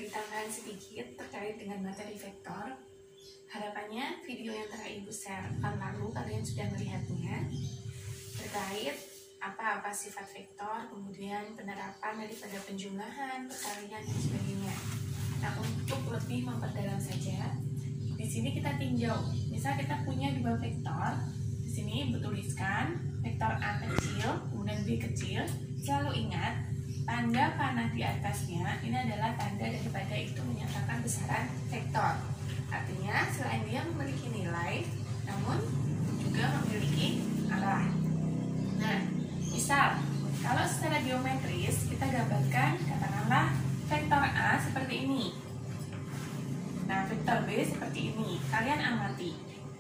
memberi tambahan sedikit terkait dengan materi vektor. Harapannya video yang telah Ibu share pekan lalu kalian sudah melihatnya terkait apa-apa sifat vektor, kemudian penerapan daripada penjumlahan, perkalian, dan sebagainya. Nah, untuk lebih memperdalam saja, di sini kita tinjau. Misal kita punya dua vektor, di sini Ibu tuliskan vektor A kecil, kemudian B kecil. Selalu ingat, tanda panah di atasnya ini adalah tanda daripada itu menyatakan besaran vektor. Artinya selain dia memiliki nilai, namun juga memiliki arah. Nah, misal kalau secara geometris kita gambarkan, katakanlah vektor A seperti ini. Nah, vektor B seperti ini. Kalian amati,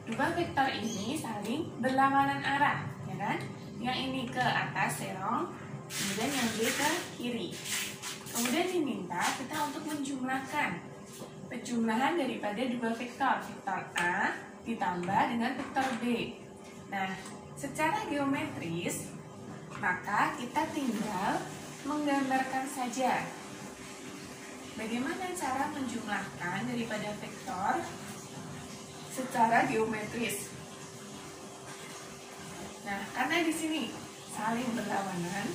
dua vektor ini saling berlawanan arah, ya kan? Yang ini ke atas serong, kemudian yang B ke kiri. Kemudian diminta kita untuk menjumlahkan penjumlahan daripada dua vektor A ditambah dengan vektor B. Nah, secara geometris maka kita tinggal menggambarkan saja bagaimana cara menjumlahkan daripada vektor secara geometris. Nah, karena di sini saling berlawanan,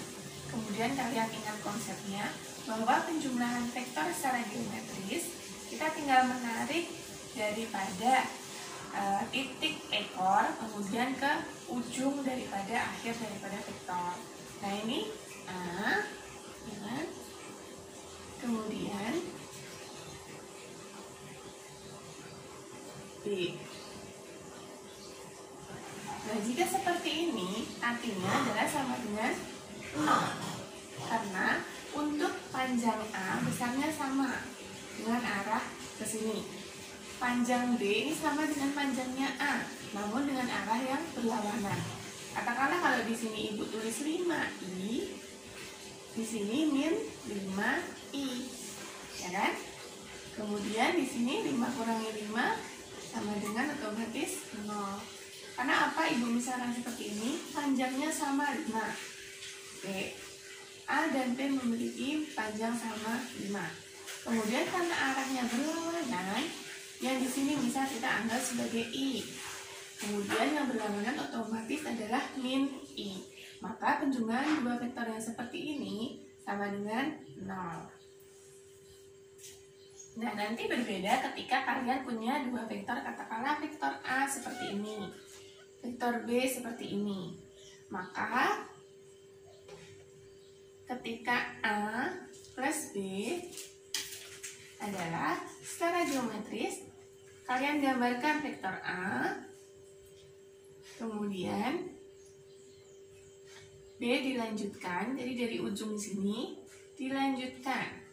kemudian kalian ingat konsepnya bahwa penjumlahan vektor secara geometris kita tinggal menarik daripada titik ekor kemudian ke ujung daripada akhir daripada vektor. Nah, ini A, ya, kemudian B. Nah, jika seperti ini artinya adalah sama dengan 0, karena untuk panjang A besarnya sama dengan arah ke sini. Panjang B ini sama dengan panjangnya A, namun dengan arah yang berlawanan. Katakanlah kalau di sini Ibu tulis 5i, di sini min 5i, ya kan? Kemudian di sini 5 kurangi 5 sama dengan otomatis 0. Karena apa Ibu misalkan seperti ini? Panjangnya sama 5. Oke. A dan B memiliki panjang sama 5. Kemudian karena arahnya berlawanan, yang di sini bisa kita anggap sebagai i. Kemudian yang berlawanan otomatis adalah min i. Maka penjumlahan dua vektor yang seperti ini sama dengan 0. Nah, nanti berbeda ketika kalian punya dua vektor, katakanlah vektor A seperti ini, vektor B seperti ini. Maka ketika A plus B adalah secara geometris, kalian gambarkan vektor A, kemudian B dilanjutkan, jadi dari ujung sini dilanjutkan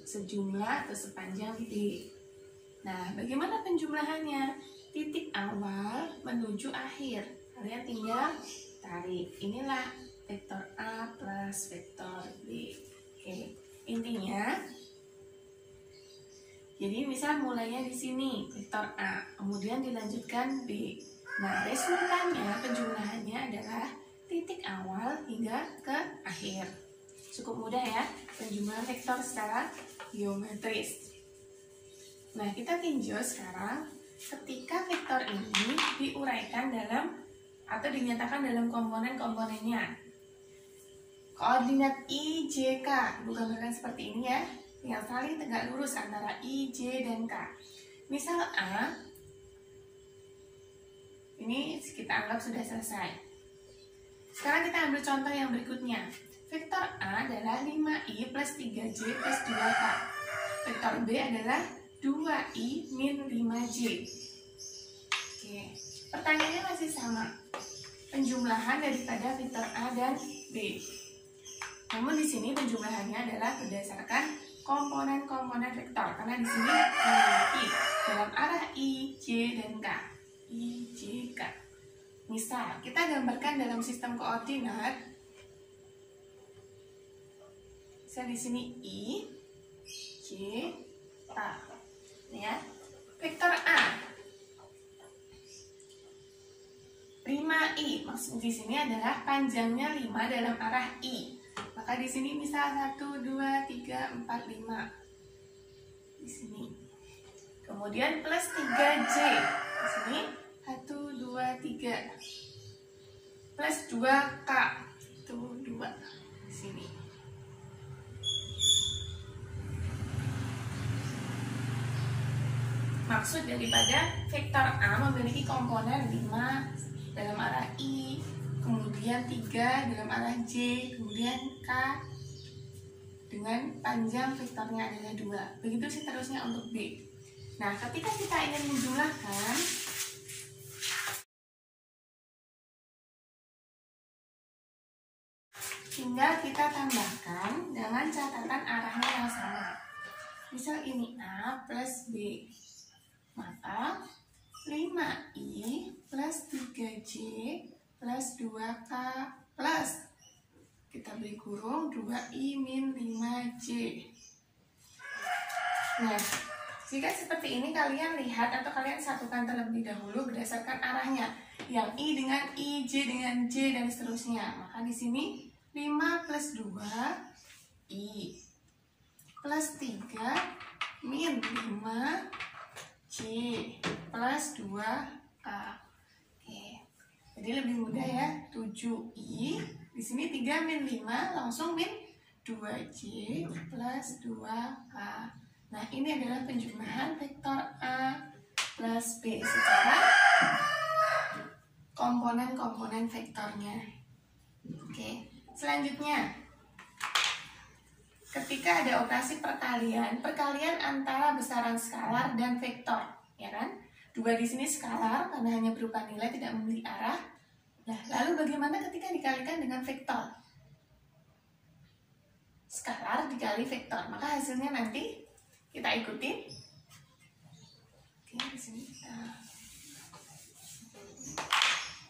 sejumlah atau sepanjang B. Nah, bagaimana penjumlahannya? Titik awal menuju akhir, kalian tinggal tarik. Inilah vektor A plus vektor B. Oke, intinya jadi misal mulainya di sini vektor A, kemudian dilanjutkan B. Nah, resultannya penjumlahannya adalah titik awal hingga ke akhir. Cukup mudah ya penjumlahan vektor secara geometris. Nah, kita tinjau sekarang ketika vektor ini diuraikan dalam atau dinyatakan dalam komponen-komponennya. Koordinat I, J, K, bukan gambarkan seperti ini ya, yang saling tegak lurus antara I, J, dan K. Misal A, ini kita anggap sudah selesai. Sekarang kita ambil contoh yang berikutnya. Vektor A adalah 5i plus 3j plus 2k. Vektor B adalah 2i min 5j. Oke, pertanyaannya masih sama. Penjumlahan daripada vektor A dan B. Namun di sini penjumlahannya adalah berdasarkan komponen-komponen vektor, karena di sini memiliki dalam arah I, J, dan K. I, J, K. Misal kita gambarkan dalam sistem koordinat. Misal di sini I, J, K. Ya, vektor A 5i, maksud di sini adalah panjangnya 5 dalam arah I. Maka di sini misal 1, 2, 3, 4, 5. di sini. Kemudian plus 3J di sini 1, 2, 3 plus 2K 1, 2 di sini. Maksud daripada vektor A memiliki komponen 5 dalam arah I, kemudian 3 dalam arah J, kemudian K dengan panjang vektornya adalah 2. Begitu seterusnya untuk B. Nah, ketika kita ingin menjumlahkan, tinggal kita tambahkan dengan catatan arahnya yang sama. Misal ini A plus B, maka 5I plus 3J plus 2K plus, kita beri kurung, 2I min 5J. Nah, jika seperti ini kalian lihat atau kalian satukan terlebih dahulu berdasarkan arahnya. Yang I dengan I, J dengan J, dan seterusnya. Maka di sini 5 plus 2 I plus 3 min 5 J plus 2A. Oke. Jadi lebih mudah ya. 7I di sini 3 min 5 langsung min 2J plus 2A. Nah, ini adalah penjumlahan vektor A plus B secara komponen-komponen vektornya. Oke, selanjutnya ketika ada operasi perkalian antara besaran skalar dan vektor, ya kan? 2 di sini skalar karena hanya berupa nilai, tidak memiliki arah. Nah, lalu bagaimana ketika dikalikan dengan vektor? Skalar dikali vektor, maka hasilnya nanti kita ikutin. Oke, di sini kita.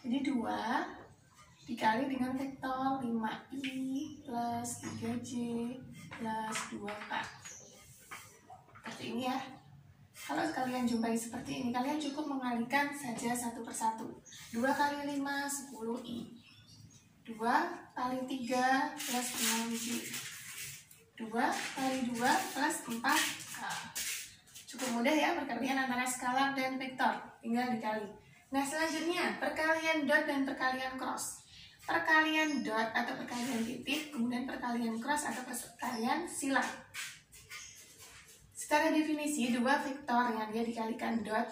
Jadi 2 dikali dengan vektor 5I plus 3J plus 2K. Seperti ini ya. Kalau kalian jumpai seperti ini, kalian cukup mengalikan saja satu persatu. 2 kali 5, 10I. 2 kali 3 plus 6J. 2 kali 2 plus 4K. Cukup mudah ya perkalian antara skalar dan vektor. Tinggal dikali. Nah, selanjutnya perkalian dot dan perkalian cross. Perkalian dot atau perkalian titik, kemudian perkalian cross atau perkalian silang. Secara definisi, dua vektor yang dia dikalikan dot,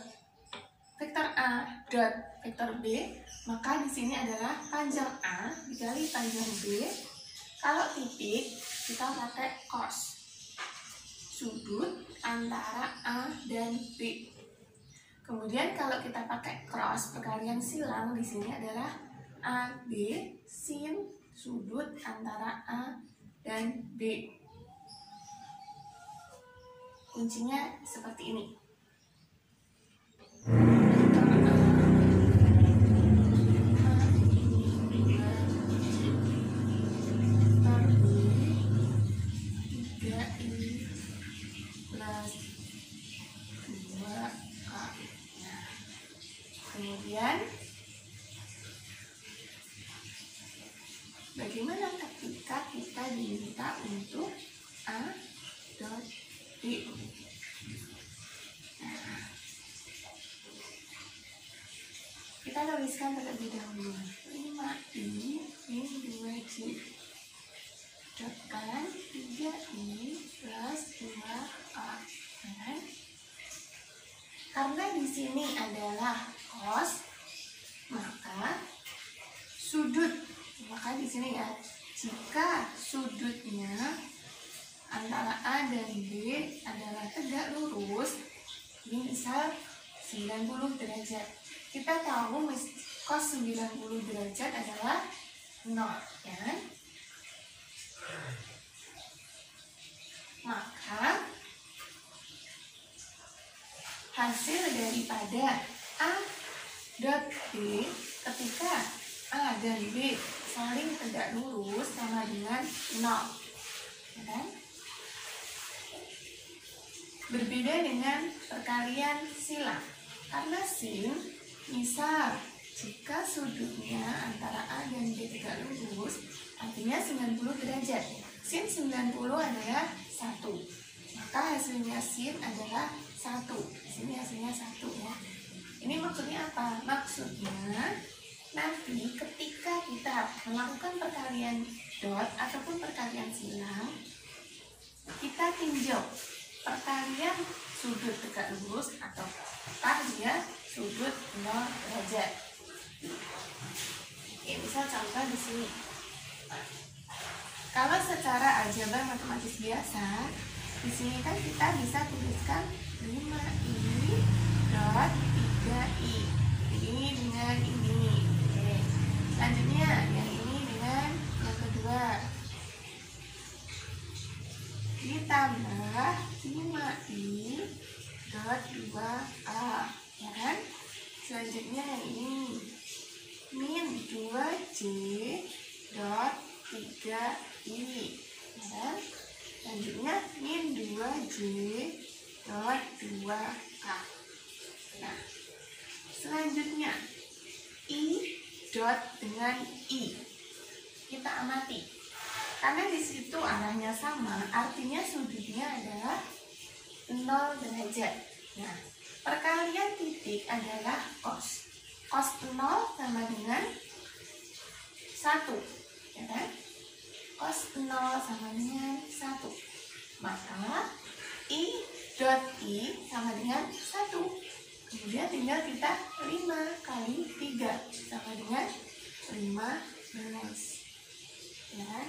vektor A dot vektor B, maka di sini adalah panjang A dikali panjang B. Kalau titik, kita pakai cos, sudut antara A dan B. Kemudian kalau kita pakai cross, perkalian silang, di sini adalah AB sin sudut antara A dan B. Kuncinya seperti ini. Kemudian bagaimana ketika kita diminta untuk A dot B? Nah, kita tuliskan terlebih dahulu 5I min 2J dotkan 3I plus 2A. Karena di sini adalah cos, maka sudut, maka di sini ya, jika sudutnya antara A dan B adalah tegak lurus, ini misal 90 derajat. Kita tahu cos 90 derajat adalah 0, ya kan? Maka hasil daripada A dot B ketika A dan B saling tegak lurus sama dengan 0, ya kan? Berbeda dengan perkalian silang. Karena sin, misal jika sudutnya antara A dan B tegak lurus, artinya 90 derajat. Sin 90 adalah 1. maka hasilnya sin adalah 1. Di sini hasilnya 1 ya. Ini maksudnya apa? Maksudnya nanti ketika kita melakukan perkalian dot ataupun perkalian silang, kita tinjau perkalian sudut tegak lurus atau dia sudut 0 derajat. Oke, misal contoh di sini. Kalau secara aljabar matematis biasa, di sini kan kita bisa tuliskan 5i dot 3i. Ini dengan ini. Oke. Selanjutnya yang ini dengan yang kedua. Ditambah 5i dot 2a, ya kan? Selanjutnya yang ini min 2j dot 3i, ya kan? Selanjutnya min 2j dot 2a. Nah, selanjutnya i dot dengan i. Kita amati. Karena di situ arahnya sama, artinya sudutnya adalah 0 derajat. Nah, perkalian titik adalah cos. Cos 0 sama dengan 1, ya kan? Cos 0 sama dengan 1. Maka i dot i sama dengan 1. Kemudian tinggal kita 5 kali 3 sama dengan 15. Ya kan?